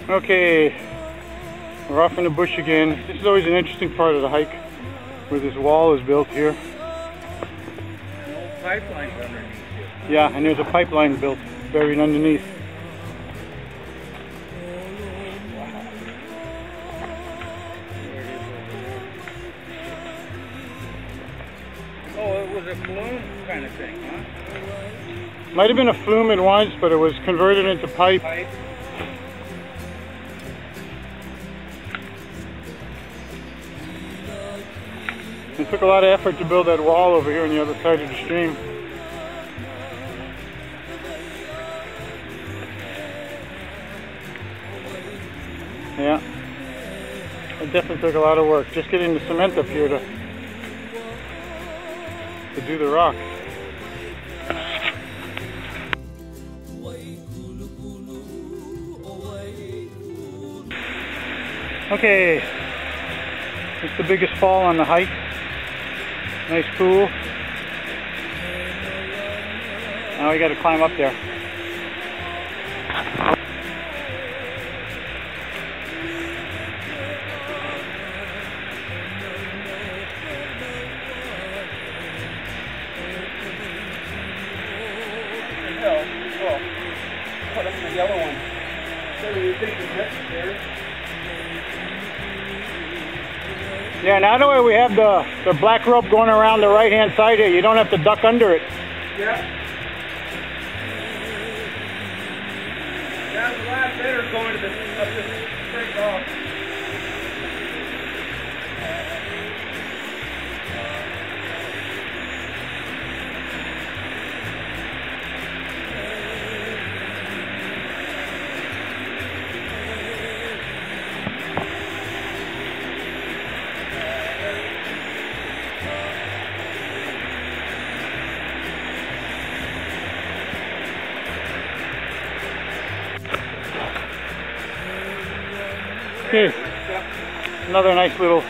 Okay, we're off in the bush again. This is always an interesting part of the hike, where this wall is built here. Pipelines underneath it. Yeah, and there's a pipeline built, buried underneath. Oh, it was a flume kind of thing, huh? Might have been a flume at once, but it was converted into pipe. It took a lot of effort to build that wall over here on the other side of the stream. Yeah, it definitely took a lot of work just getting the cement up here to do the rock. Okay, it's the biggest fall on the hike. Nice pool. Now we got to climb up there. Well, put up the yellow one. So you think it's necessary? Yeah, now the way we have the black rope going around the right hand side here, you don't have to duck under it. Yeah. Yeah, it's a lot better going to up this straight off. Okay, another nice little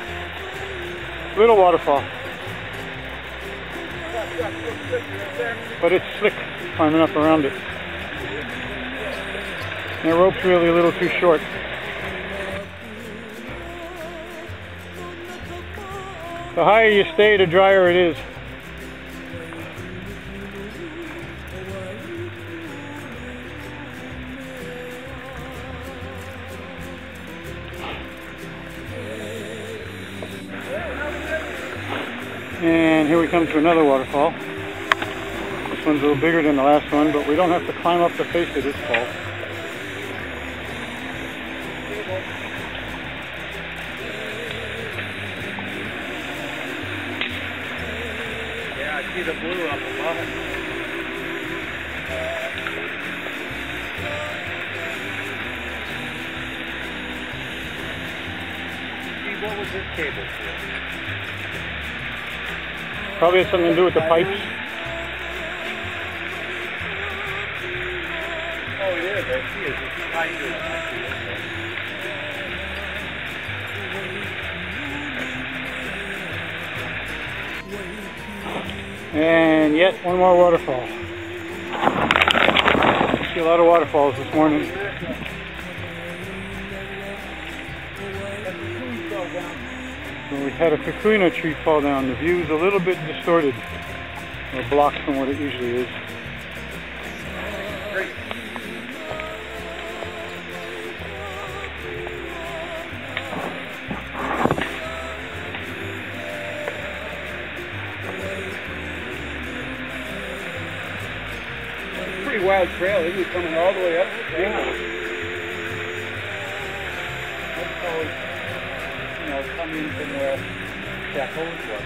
waterfall. But it's slick climbing up around it. And the rope's really a little too short. The higher you stay, the drier it is. And here we come to another waterfall. This one's a little bigger than the last one, but we don't have to climb up the face of this fall. Yeah, I see the blue up above it. See, what was this cable for? Probably has something to do with the pipes. Oh, it is. I see it. It's tight to it. I see it. And yet one more waterfall. See a lot of waterfalls this morning. So we had a cocoona tree fall down. The view's a little bit distorted, or blocked from what it usually is. Great. Pretty wild trail, isn't it? Coming all the way up. Yeah. That's always, you know, coming from where that hose was.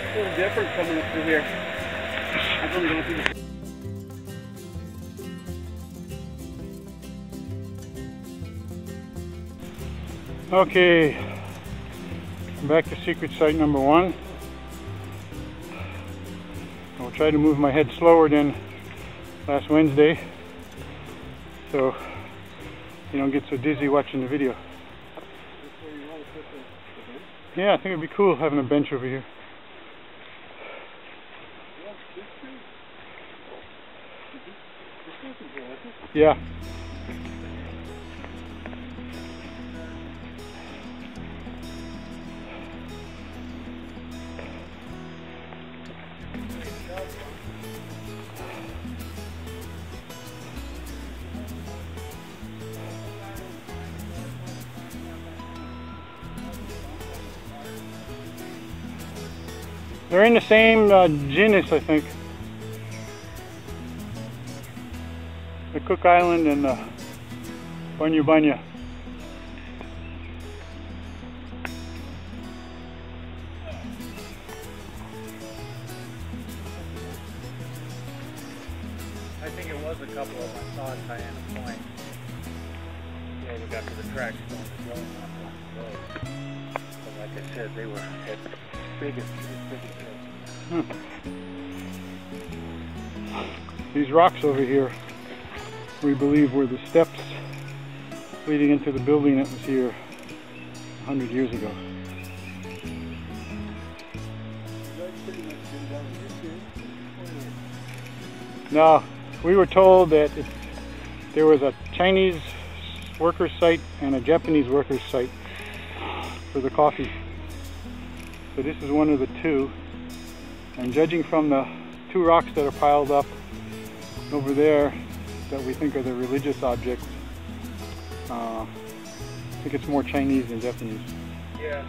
A little different coming up through here. I've only gone through the... Okay, back to secret site number 1. I'll try to move my head slower than last Wednesday, so you don't get so dizzy watching the video. Yeah, I think it'd be cool having a bench over here. horses? Yeah. They're in the same genus, I think. The Cook Island and the One.wmv. I think it was a couple of them I saw at Diana Point. Yeah, we got to the tracks going to go on the road. But like I said, they were as big as These rocks over here, we believe, were the steps leading into the building that was here 100 years ago. No, we were told that there was a Chinese workers' site and a Japanese workers' site for the coffee. So this is one of the two. And judging from the two rocks that are piled up over there that we think are the religious objects, I think it's more Chinese than Japanese. Yeah.